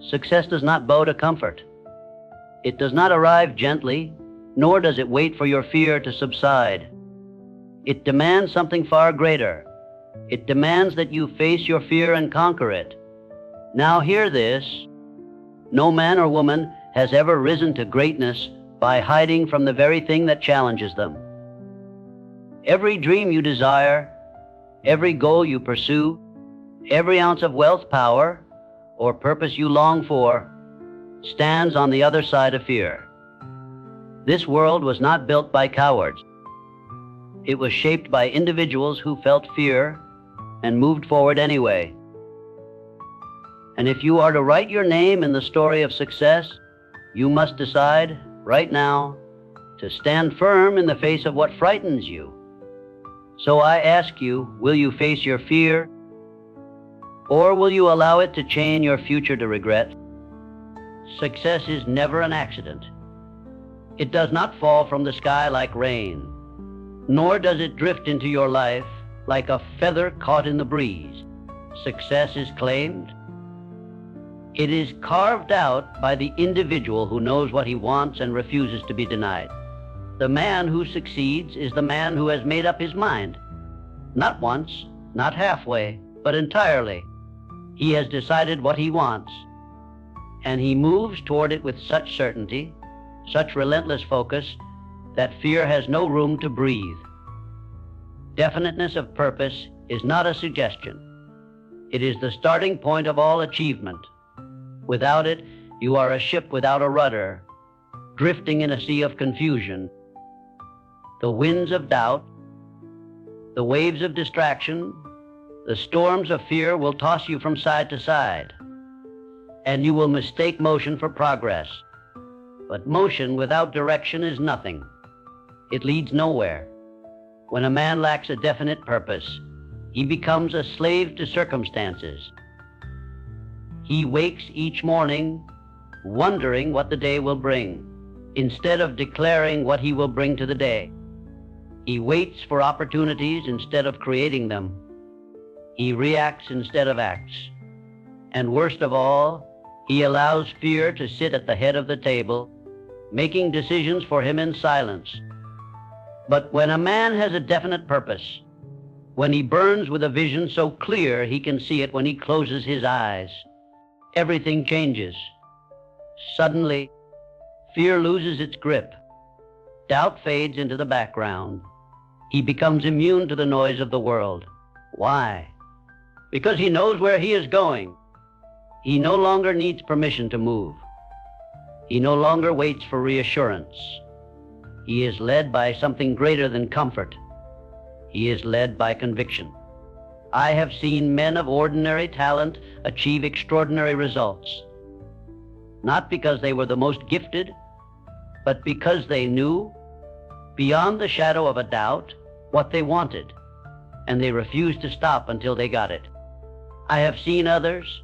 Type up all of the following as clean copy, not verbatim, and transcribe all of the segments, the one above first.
Success does not bow to comfort. It does not arrive gently, nor does it wait for your fear to subside. It demands something far greater. It demands that you face your fear and conquer it. Now hear this. No man or woman has ever risen to greatness by hiding from the very thing that challenges them. Every dream you desire, every goal you pursue, every ounce of wealth, power, or purpose you long for stands on the other side of fear. This world was not built by cowards. It was shaped by individuals who felt fear and moved forward anyway. And if you are to write your name in the story of success, you must decide right now to stand firm in the face of what frightens you. So I ask you, will you face your fear, or will you allow it to chain your future to regret? Success is never an accident. It does not fall from the sky like rain, nor does it drift into your life like a feather caught in the breeze. Success is claimed. It is carved out by the individual who knows what he wants and refuses to be denied. The man who succeeds is the man who has made up his mind. Not once, not halfway, but entirely. He has decided what he wants, and he moves toward it with such certainty, such relentless focus, that fear has no room to breathe. Definiteness of purpose is not a suggestion. It is the starting point of all achievement. Without it, you are a ship without a rudder, drifting in a sea of confusion. The winds of doubt, the waves of distraction, the storms of fear will toss you from side to side, and you will mistake motion for progress. But motion without direction is nothing. It leads nowhere. When a man lacks a definite purpose, he becomes a slave to circumstances. He wakes each morning wondering what the day will bring, instead of declaring what he will bring to the day. He waits for opportunities instead of creating them. He reacts instead of acts. And worst of all, he allows fear to sit at the head of the table, making decisions for him in silence. But when a man has a definite purpose, when he burns with a vision so clear he can see it when he closes his eyes, everything changes. Suddenly, fear loses its grip. Doubt fades into the background. He becomes immune to the noise of the world. Why? Because he knows where he is going. He no longer needs permission to move. He no longer waits for reassurance. He is led by something greater than comfort. He is led by conviction. I have seen men of ordinary talent achieve extraordinary results, not because they were the most gifted, but because they knew, beyond the shadow of a doubt, what they wanted, and they refused to stop until they got it. I have seen others,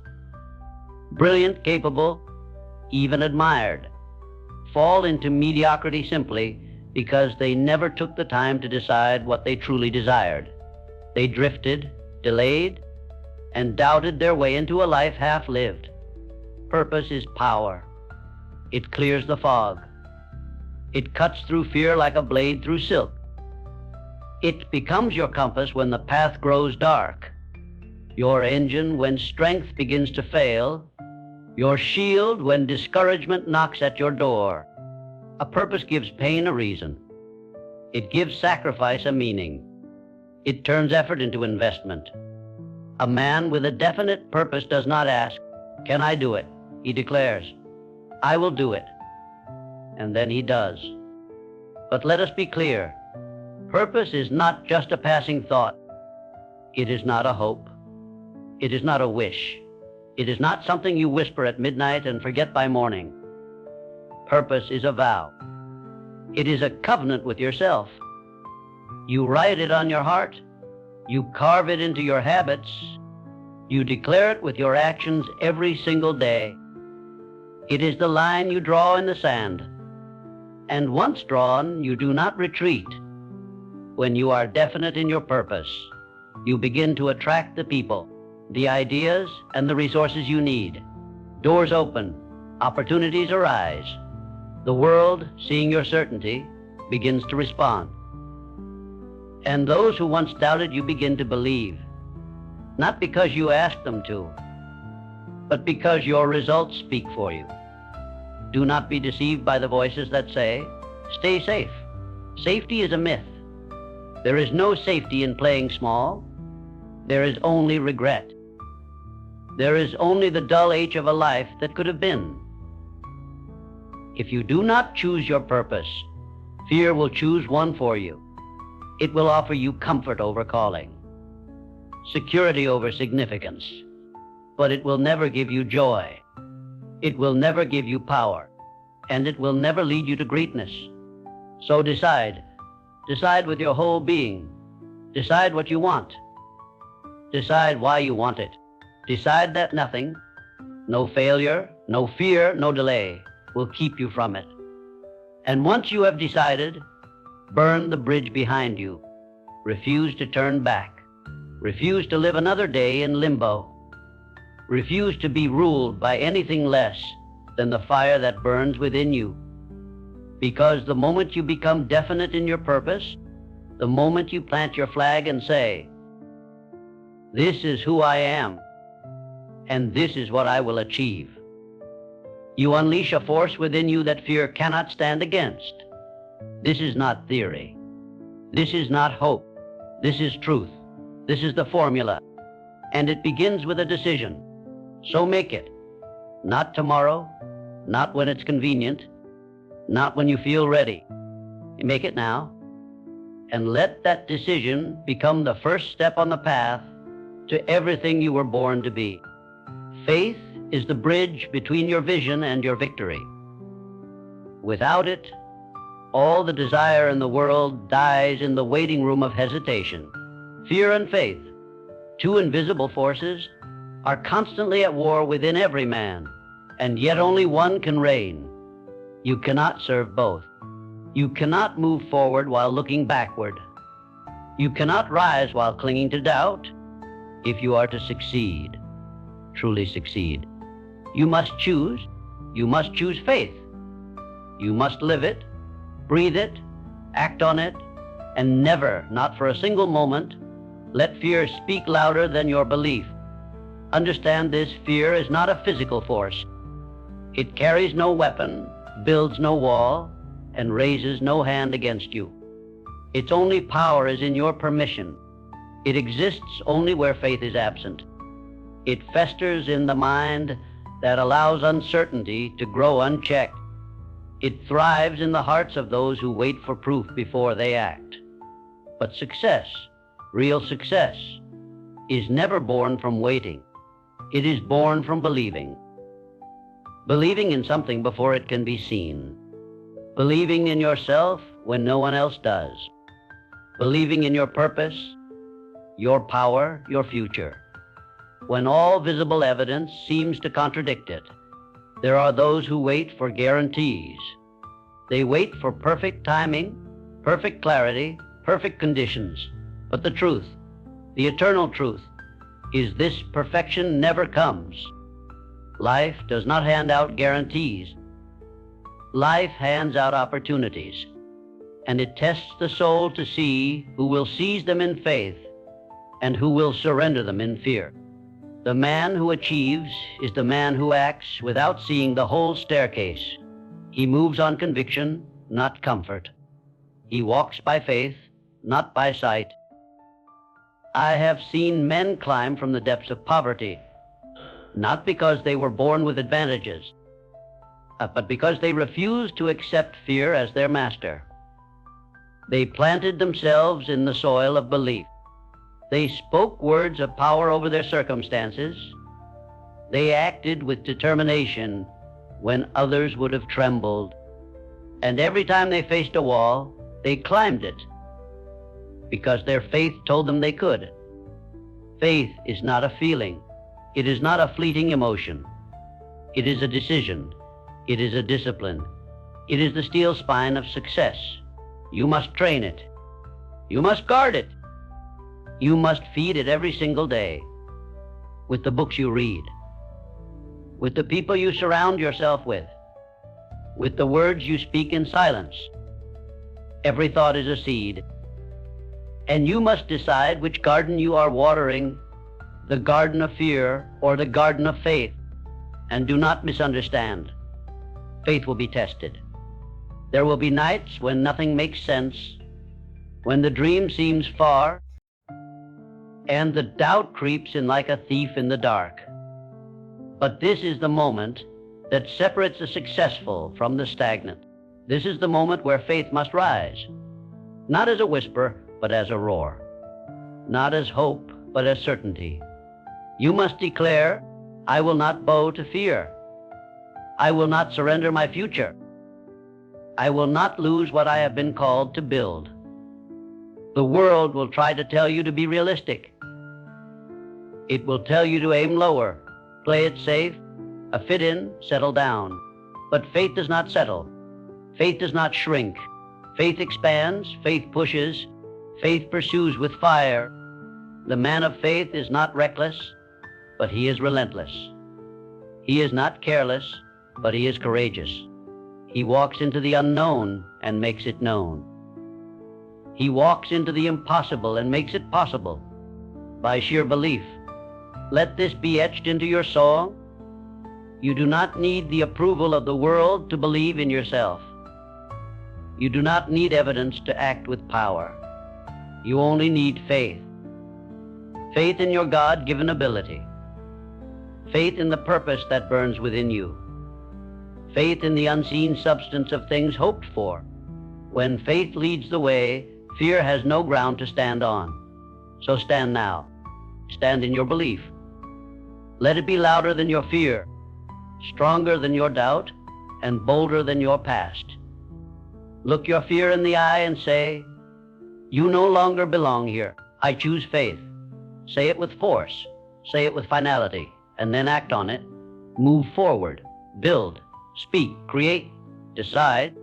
brilliant, capable, even admired, fall into mediocrity simply because they never took the time to decide what they truly desired. They drifted, delayed, and doubted their way into a life half-lived. Purpose is power. It clears the fog. It cuts through fear like a blade through silk. It becomes your compass when the path grows dark, your engine when strength begins to fail, your shield when discouragement knocks at your door. A purpose gives pain a reason. It gives sacrifice a meaning. It turns effort into investment. A man with a definite purpose does not ask, "Can I do it?" He declares, "I will do it." And then he does. But let us be clear. Purpose is not just a passing thought. It is not a hope. It is not a wish. It is not something you whisper at midnight and forget by morning. Purpose is a vow. It is a covenant with yourself. You write it on your heart. You carve it into your habits. You declare it with your actions every single day. It is the line you draw in the sand. And once drawn, you do not retreat. When you are definite in your purpose, you begin to attract the people, the ideas, and the resources you need. Doors open, opportunities arise. The world, seeing your certainty, begins to respond. And those who once doubted you begin to believe, not because you asked them to, but because your results speak for you. Do not be deceived by the voices that say, "Stay safe." Safety is a myth. There is no safety in playing small. There is only regret. There is only the dull ache of a life that could have been. If you do not choose your purpose, fear will choose one for you. It will offer you comfort over calling, security over significance, but it will never give you joy. It will never give you power, and it will never lead you to greatness. So decide. Decide with your whole being. Decide what you want. Decide why you want it. Decide that nothing, no failure, no fear, no delay, will keep you from it. And once you have decided, burn the bridge behind you. Refuse to turn back. Refuse to live another day in limbo. Refuse to be ruled by anything less than the fire that burns within you. Because the moment you become definite in your purpose, the moment you plant your flag and say, "This is who I am, and this is what I will achieve," you unleash a force within you that fear cannot stand against. This is not theory. This is not hope. This is truth. This is the formula. And it begins with a decision. So make it. Not tomorrow, not when it's convenient, not when you feel ready. Make it now. And let that decision become the first step on the path to everything you were born to be. Faith is the bridge between your vision and your victory. Without it, all the desire in the world dies in the waiting room of hesitation. Fear and faith, two invisible forces, are constantly at war within every man, and yet only one can reign. You cannot serve both. You cannot move forward while looking backward. You cannot rise while clinging to doubt. If you are to succeed, truly succeed, you must choose. You must choose faith. You must live it, breathe it, act on it, and never, not for a single moment, let fear speak louder than your belief. Understand this: fear is not a physical force. It carries no weapon, builds no wall, and raises no hand against you. Its only power is in your permission. It exists only where faith is absent. It festers in the mind that allows uncertainty to grow unchecked. It thrives in the hearts of those who wait for proof before they act. But success, real success, is never born from waiting. It is born from believing. Believing in something before it can be seen. Believing in yourself when no one else does. Believing in your purpose, your power, your future. When all visible evidence seems to contradict it, there are those who wait for guarantees. They wait for perfect timing, perfect clarity, perfect conditions. But the truth, the eternal truth, is this: perfection never comes. Life does not hand out guarantees. Life hands out opportunities, and it tests the soul to see who will seize them in faith and who will surrender them in fear. The man who achieves is the man who acts without seeing the whole staircase. He moves on conviction, not comfort. He walks by faith, not by sight. I have seen men climb from the depths of poverty, not because they were born with advantages, but because they refused to accept fear as their master. They planted themselves in the soil of belief. They spoke words of power over their circumstances. They acted with determination when others would have trembled. And every time they faced a wall, they climbed it because their faith told them they could. Faith is not a feeling. It is not a fleeting emotion. It is a decision. It is a discipline. It is the steel spine of success. You must train it. You must guard it. You must feed it every single day with the books you read, with the people you surround yourself with the words you speak in silence. Every thought is a seed, and you must decide which garden you are watering, the garden of fear or the garden of faith. And do not misunderstand. Faith will be tested. There will be nights when nothing makes sense, when the dream seems far, and the doubt creeps in like a thief in the dark. But this is the moment that separates the successful from the stagnant. This is the moment where faith must rise, not as a whisper, but as a roar, not as hope, but as certainty. You must declare, I will not bow to fear. I will not surrender my future. I will not lose what I have been called to build. The world will try to tell you to be realistic. It will tell you to aim lower, play it safe, a fit-in, settle down. But faith does not settle. Faith does not shrink. Faith expands, faith pushes, faith pursues with fire. The man of faith is not reckless, but he is relentless. He is not careless, but he is courageous. He walks into the unknown and makes it known. He walks into the impossible and makes it possible by sheer belief. Let this be etched into your soul. You do not need the approval of the world to believe in yourself. You do not need evidence to act with power. You only need faith. Faith in your God-given ability. Faith in the purpose that burns within you. Faith in the unseen substance of things hoped for. When faith leads the way, fear has no ground to stand on. So stand now. Stand in your belief. Let it be louder than your fear, stronger than your doubt, and bolder than your past. Look your fear in the eye and say, you no longer belong here. I choose faith. Say it with force. Say it with finality, and then act on it. Move forward. Build. Speak. Create. Decide.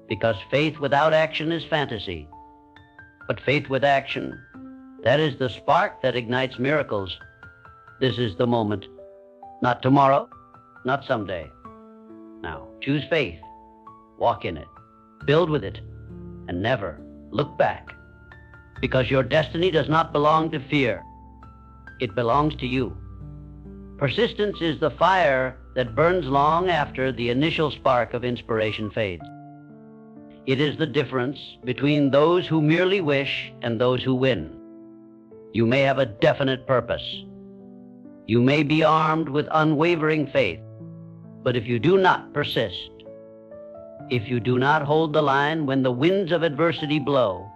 Because faith without action is fantasy. But faith with action, that is the spark that ignites miracles. This is the moment. Not tomorrow, not someday. Now, choose faith. Walk in it. Build with it. And never look back. Because your destiny does not belong to fear. It belongs to you. Persistence is the fire that burns long after the initial spark of inspiration fades. It is the difference between those who merely wish and those who win. You may have a definite purpose. You may be armed with unwavering faith, but if you do not persist, if you do not hold the line when the winds of adversity blow,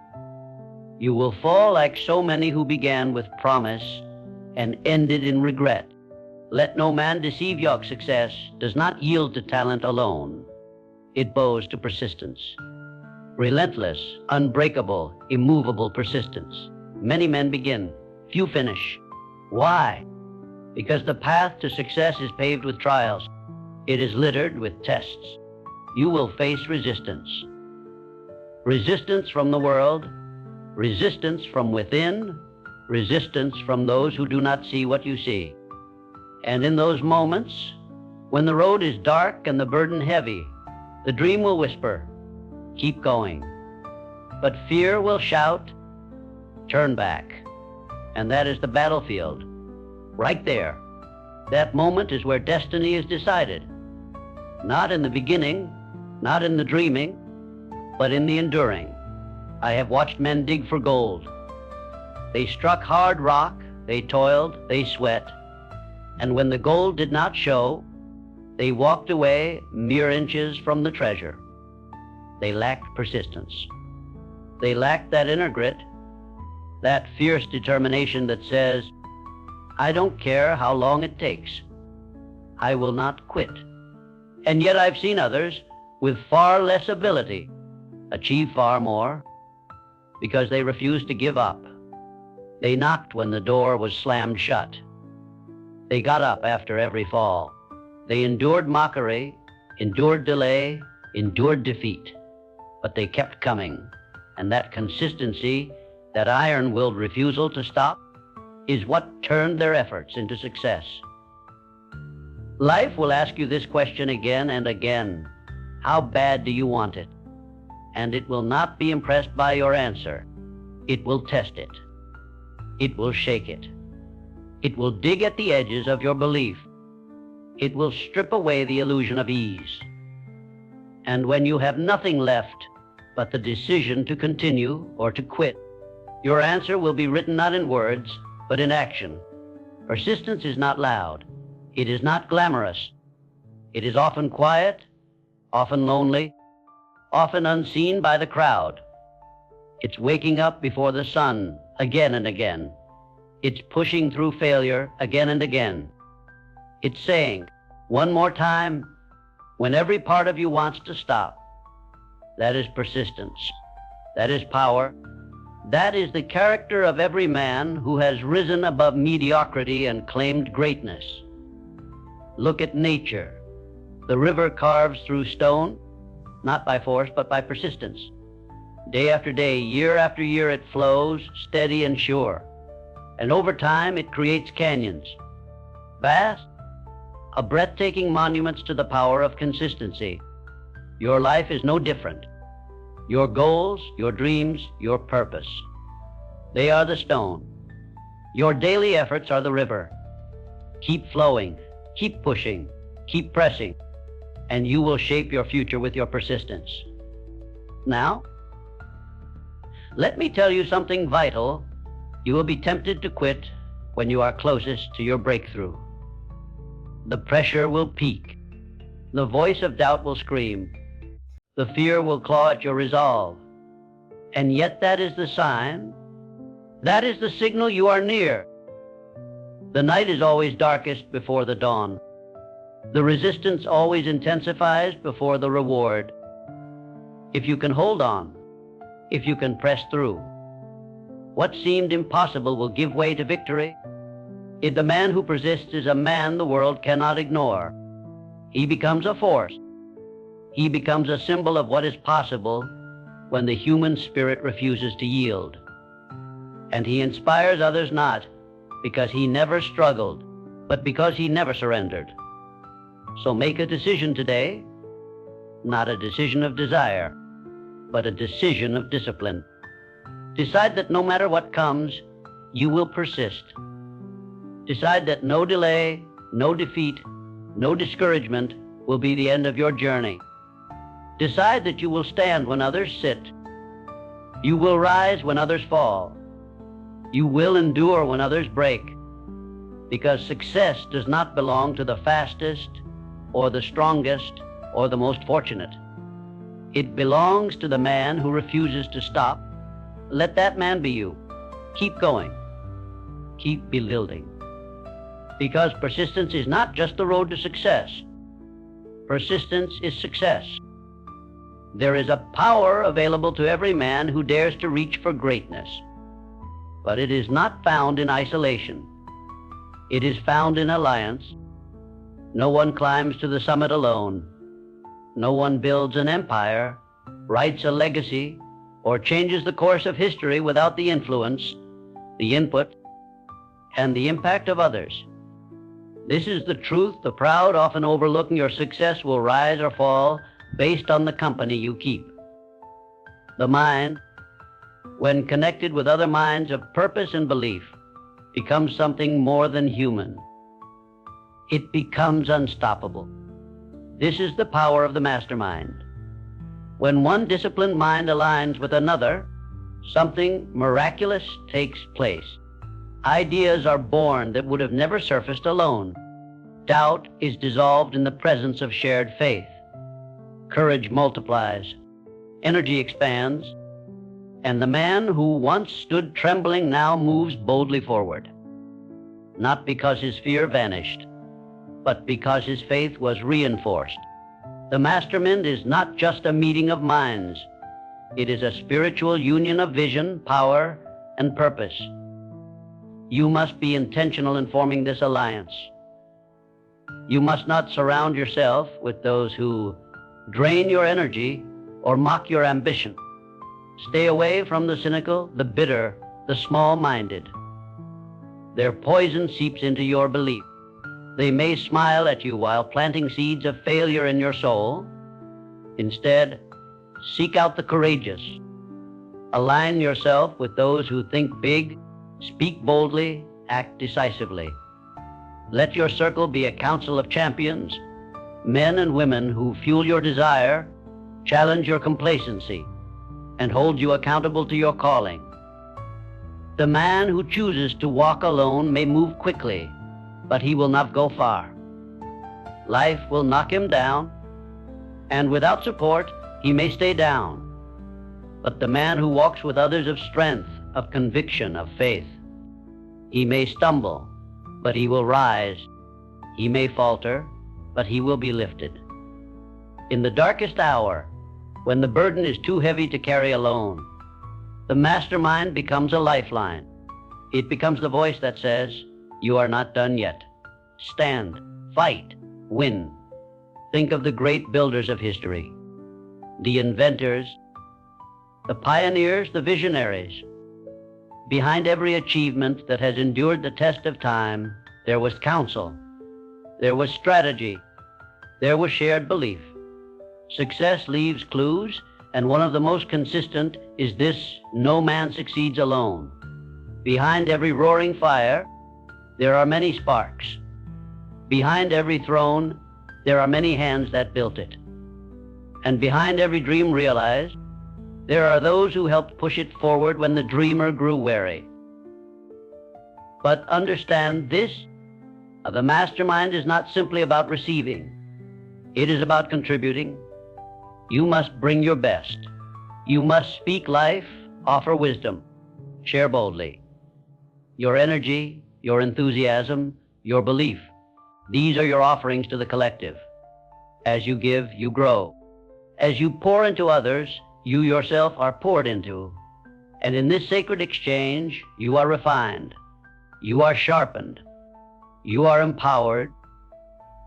you will fall like so many who began with promise and ended in regret. Let no man deceive you. Success does not yield to talent alone. It bows to persistence. Relentless, unbreakable, immovable persistence. Many men begin, few finish. Why? Because the path to success is paved with trials. It is littered with tests. You will face resistance. Resistance from the world, resistance from within, resistance from those who do not see what you see. And in those moments, when the road is dark and the burden heavy, the dream will whisper, keep going. But fear will shout, turn back. And that is the battlefield. Right there. That moment is where destiny is decided. Not in the beginning, not in the dreaming, but in the enduring. I have watched men dig for gold. They struck hard rock, they toiled, they sweat, and when the gold did not show, they walked away mere inches from the treasure. They lacked persistence. They lacked that inner grit, that fierce determination that says, I don't care how long it takes. I will not quit. And yet I've seen others with far less ability achieve far more because they refused to give up. They knocked when the door was slammed shut. They got up after every fall. They endured mockery, endured delay, endured defeat. But they kept coming. And that consistency, that iron-willed refusal to stop, is what turned their efforts into success. Life will ask you this question again and again. How bad do you want it? And it will not be impressed by your answer. It will test it. It will shake it. It will dig at the edges of your belief. It will strip away the illusion of ease. And when you have nothing left but the decision to continue or to quit, your answer will be written not in words, but in action. Persistence is not loud. It is not glamorous. It is often quiet, often lonely, often unseen by the crowd. It's waking up before the sun again and again. It's pushing through failure again and again. It's saying, one more time, when every part of you wants to stop. That is persistence. That is power. That is the character of every man who has risen above mediocrity and claimed greatness. Look at nature. The river carves through stone, not by force, but by persistence. Day after day, year after year, it flows, steady and sure. And over time, it creates canyons. Vast, breathtaking monuments to the power of consistency. Your life is no different. Your goals, your dreams, your purpose. They are the stone. Your daily efforts are the river. Keep flowing, keep pushing, keep pressing, and you will shape your future with your persistence. Now, let me tell you something vital. You will be tempted to quit when you are closest to your breakthrough. The pressure will peak. The voice of doubt will scream. The fear will claw at your resolve. And yet that is the sign. That is the signal you are near. The night is always darkest before the dawn. The resistance always intensifies before the reward. If you can hold on, if you can press through, what seemed impossible will give way to victory. If the man who persists is a man the world cannot ignore, he becomes a force. He becomes a symbol of what is possible when the human spirit refuses to yield. And he inspires others not because he never struggled, but because he never surrendered. So make a decision today, not a decision of desire, but a decision of discipline. Decide that no matter what comes, you will persist. Decide that no delay, no defeat, no discouragement will be the end of your journey. Decide that you will stand when others sit. You will rise when others fall. You will endure when others break. Because success does not belong to the fastest or the strongest or the most fortunate. It belongs to the man who refuses to stop. Let that man be you. Keep going. Keep building. Because persistence is not just the road to success. Persistence is success. There is a power available to every man who dares to reach for greatness. But it is not found in isolation. It is found in alliance. No one climbs to the summit alone. No one builds an empire, writes a legacy, or changes the course of history without the influence, the input, and the impact of others. This is the truth. The proud often overlook your success will rise or fall based on the company you keep. The mind, when connected with other minds of purpose and belief, becomes something more than human. It becomes unstoppable. This is the power of the mastermind. When one disciplined mind aligns with another, something miraculous takes place. Ideas are born that would have never surfaced alone. Doubt is dissolved in the presence of shared faith. Courage multiplies. Energy expands. And the man who once stood trembling now moves boldly forward. Not because his fear vanished, but because his faith was reinforced. The mastermind is not just a meeting of minds. It is a spiritual union of vision, power, and purpose. You must be intentional in forming this alliance. You must not surround yourself with those who drain your energy or mock your ambition. Stay away from the cynical, the bitter, the small-minded. Their poison seeps into your belief. They may smile at you while planting seeds of failure in your soul. Instead, seek out the courageous. Align yourself with those who think big, speak boldly, act decisively. Let your circle be a council of champions, men and women who fuel your desire, challenge your complacency, and hold you accountable to your calling. The man who chooses to walk alone may move quickly, but he will not go far. Life will knock him down, and without support, he may stay down. But the man who walks with others of strength, of conviction, of faith, he may stumble, but he will rise. He may falter, but he will be lifted. In the darkest hour, when the burden is too heavy to carry alone, the mastermind becomes a lifeline. It becomes the voice that says, "You are not done yet. Stand, fight, win." Think of the great builders of history, the inventors, the pioneers, the visionaries. Behind every achievement that has endured the test of time, there was counsel, there was strategy, there was shared belief. Success leaves clues, and one of the most consistent is this: no man succeeds alone. Behind every roaring fire, there are many sparks. Behind every throne, there are many hands that built it. And behind every dream realized, there are those who helped push it forward when the dreamer grew weary. But understand this, the mastermind is not simply about receiving. It is about contributing. You must bring your best. You must speak life, offer wisdom, share boldly. Your energy, your enthusiasm, your belief, these are your offerings to the collective. As you give, you grow. As you pour into others, you yourself are poured into. And in this sacred exchange, you are refined. You are sharpened. You are empowered.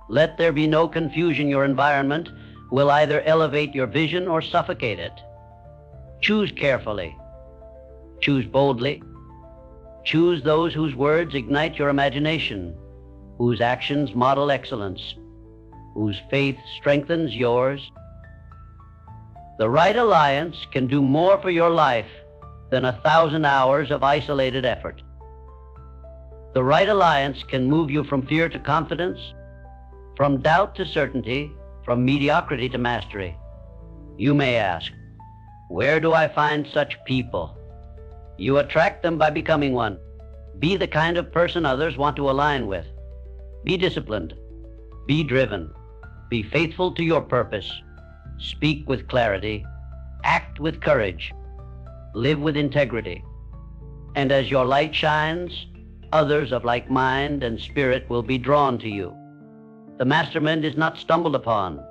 Let there be no confusion. Your environment will either elevate your vision or suffocate it. Choose carefully. Choose boldly. Choose those whose words ignite your imagination, whose actions model excellence, whose faith strengthens yours. The right alliance can do more for your life than 1,000 hours of isolated effort. The right alliance can move you from fear to confidence, from doubt to certainty, from mediocrity to mastery. You may ask, where do I find such people? You attract them by becoming one. Be the kind of person others want to align with. Be disciplined. Be driven. Be faithful to your purpose. Speak with clarity. Act with courage. Live with integrity. And as your light shines, others of like mind and spirit will be drawn to you. The mastermind is not stumbled upon.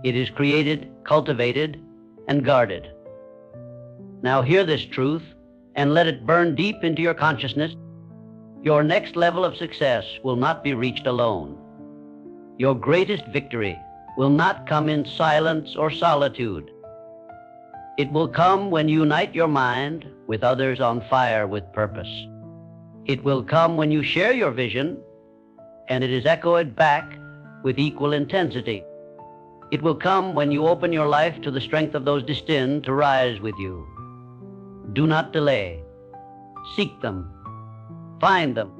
It is created, cultivated, and guarded. Now hear this truth and let it burn deep into your consciousness. Your next level of success will not be reached alone. Your greatest victory will not come in silence or solitude. It will come when you unite your mind with others on fire with purpose. It will come when you share your vision and it is echoed back with equal intensity. It will come when you open your life to the strength of those destined to rise with you. Do not delay. Seek them. Find them.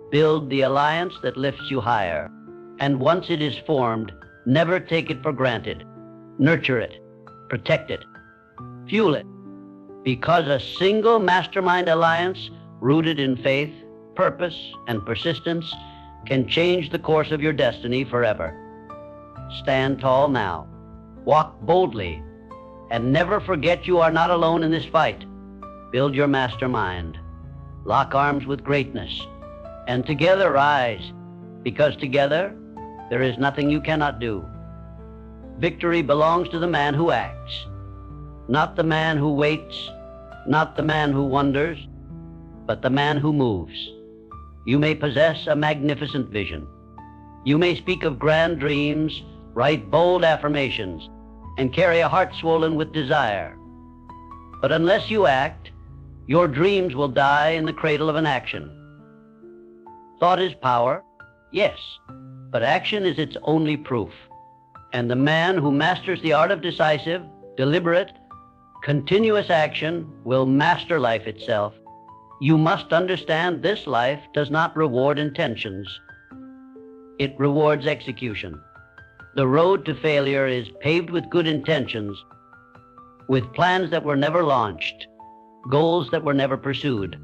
Build the alliance that lifts you higher. And once it is formed, never take it for granted. Nurture it. Protect it. Fuel it. Because a single mastermind alliance rooted in faith, purpose, and persistence can change the course of your destiny forever. Stand tall now. Walk boldly. And never forget you are not alone in this fight. Build your mastermind. Lock arms with greatness. And together rise, because together there is nothing you cannot do. Victory belongs to the man who acts, not the man who waits, not the man who wonders, but the man who moves. You may possess a magnificent vision. You may speak of grand dreams, write bold affirmations, and carry a heart swollen with desire. But unless you act, your dreams will die in the cradle of inaction. Thought is power, Yes, but action is its only proof. And the man who masters the art of decisive, deliberate, continuous action will master life itself. You must understand this life does not reward intentions. It rewards execution. The road to failure is paved with good intentions, with plans that were never launched, goals that were never pursued,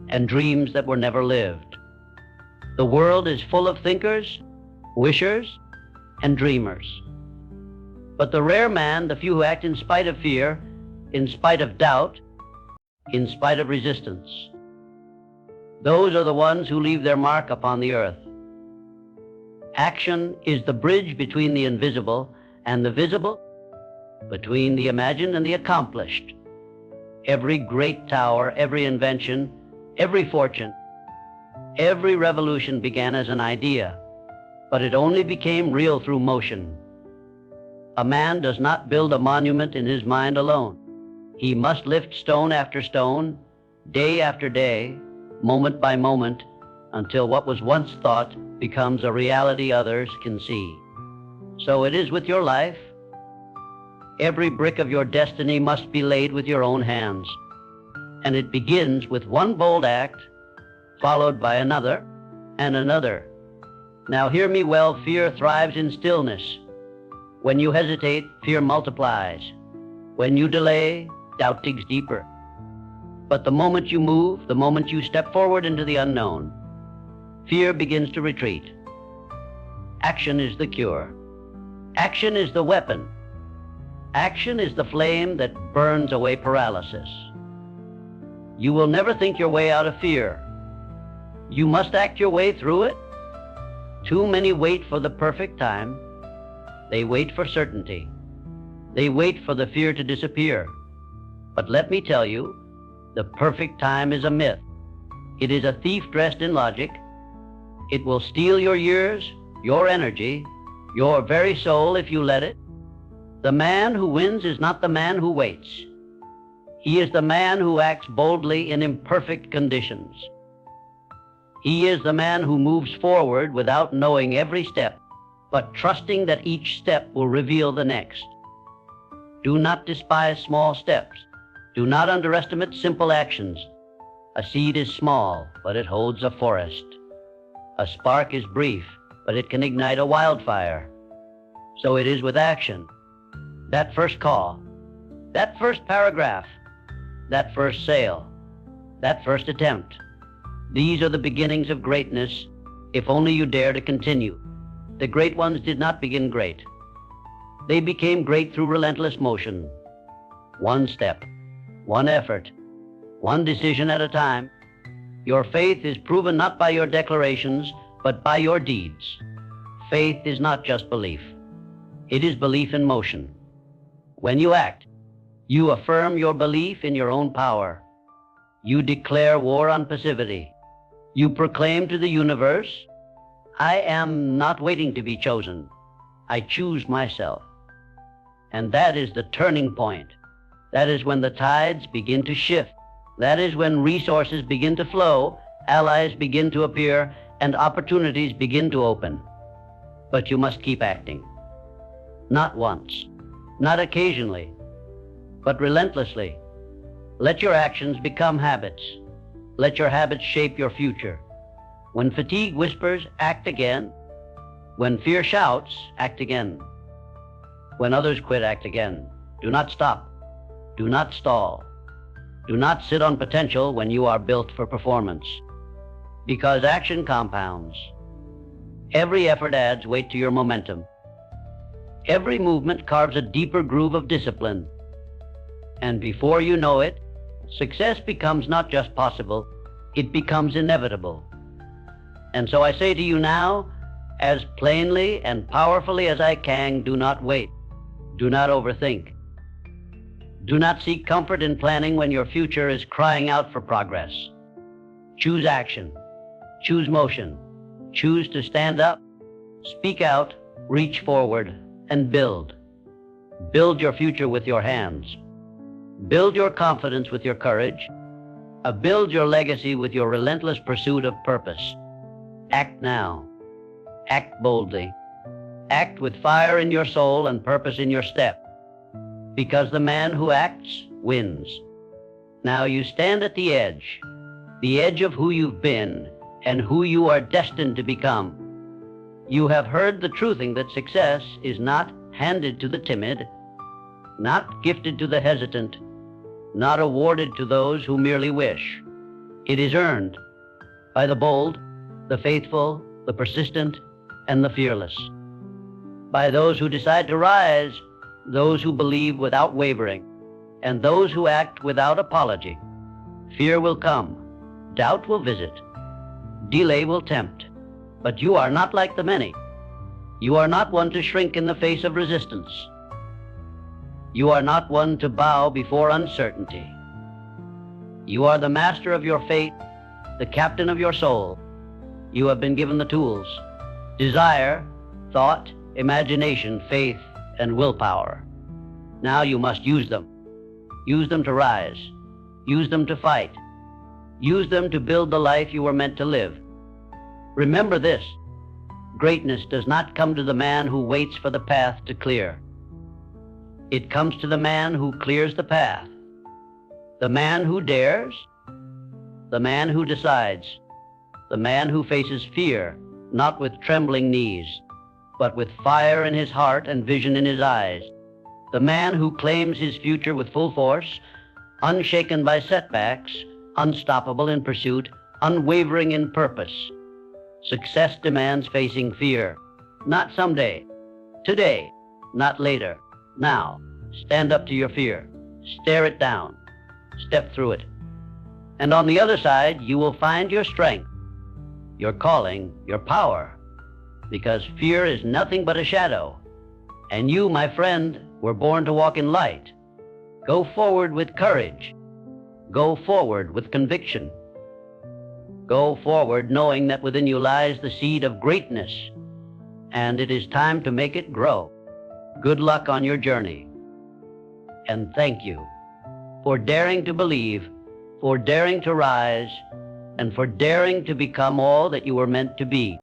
and dreams that were never lived. The world is full of thinkers, wishers, and dreamers. But the rare man, the few who act in spite of fear, in spite of doubt, in spite of resistance, those are the ones who leave their mark upon the earth. Action is the bridge between the invisible and the visible, between the imagined and the accomplished. Every great tower, every invention, every fortune, every revolution began as an idea, but it only became real through motion. A man does not build a monument in his mind alone. He must lift stone after stone, day after day, moment by moment, until what was once thought becomes a reality others can see. So it is with your life. Every brick of your destiny must be laid with your own hands. And it begins with one bold act, followed by another and another. Now hear me well, fear thrives in stillness. When you hesitate, fear multiplies. When you delay, doubt digs deeper. But the moment you move, the moment you step forward into the unknown, fear begins to retreat. Action is the cure. Action is the weapon. Action is the flame that burns away paralysis. You will never think your way out of fear. You must act your way through it. Too many wait for the perfect time. They wait for certainty. They wait for the fear to disappear. But let me tell you, the perfect time is a myth. It is a thief dressed in logic. It will steal your years, your energy, your very soul if you let it. The man who wins is not the man who waits. He is the man who acts boldly in imperfect conditions. He is the man who moves forward without knowing every step, but trusting that each step will reveal the next. Do not despise small steps. Do not underestimate simple actions. A seed is small, but it holds a forest. A spark is brief, but it can ignite a wildfire. So it is with action. That first call, that first paragraph, that first sale, that first attempt. These are the beginnings of greatness, if only you dare to continue. The great ones did not begin great. They became great through relentless motion. One step, one effort, one decision at a time. Your faith is proven not by your declarations, but by your deeds. Faith is not just belief. It is belief in motion. When you act, you affirm your belief in your own power. You declare war on passivity. You proclaim to the universe, I am not waiting to be chosen. I choose myself. And that is the turning point. That is when the tides begin to shift. That is when resources begin to flow, allies begin to appear, and opportunities begin to open. But you must keep acting. Not once, not occasionally, but relentlessly. Let your actions become habits. Let your habits shape your future. When fatigue whispers, act again. When fear shouts, act again. When others quit, act again. Do not stop. Do not stall. Do not sit on potential when you are built for performance. Because action compounds. Every effort adds weight to your momentum. Every movement carves a deeper groove of discipline. And before you know it, success becomes not just possible, it becomes inevitable. And so I say to you now, as plainly and powerfully as I can, do not wait. Do not overthink. Do not seek comfort in planning when your future is crying out for progress. Choose action. Choose motion. Choose to stand up, speak out, reach forward, and build. Build your future with your hands. Build your confidence with your courage. Build your legacy with your relentless pursuit of purpose. Act now. Act boldly. Act with fire in your soul and purpose in your step, because the man who acts wins. Now you stand at the edge of who you've been and who you are destined to become. You have heard the truthing that success is not handed to the timid, not gifted to the hesitant, not awarded to those who merely wish. It is earned by the bold, the faithful, the persistent, and the fearless. By those who decide to rise, those who believe without wavering, and those who act without apology. Fear will come, doubt will visit, delay will tempt, but you are not like the many. You are not one to shrink in the face of resistance. You are not one to bow before uncertainty. You are the master of your fate, the captain of your soul. You have been given the tools: desire, thought, imagination, faith, and willpower. Now you must use them. Use them to rise. Use them to fight. Use them to build the life you were meant to live. Remember this: greatness does not come to the man who waits for the path to clear. It comes to the man who clears the path. The man who dares, the man who decides, the man who faces fear, not with trembling knees, but with fire in his heart and vision in his eyes. The man who claims his future with full force, unshaken by setbacks, unstoppable in pursuit, unwavering in purpose. Success demands facing fear, not someday, today, not later, now. Stand up to your fear, stare it down, step through it. And on the other side, you will find your strength, your calling, your power, because fear is nothing but a shadow. And you, my friend, were born to walk in light. Go forward with courage. Go forward with conviction. Go forward knowing that within you lies the seed of greatness, and it is time to make it grow. Good luck on your journey. And thank you for daring to believe, for daring to rise, and for daring to become all that you were meant to be.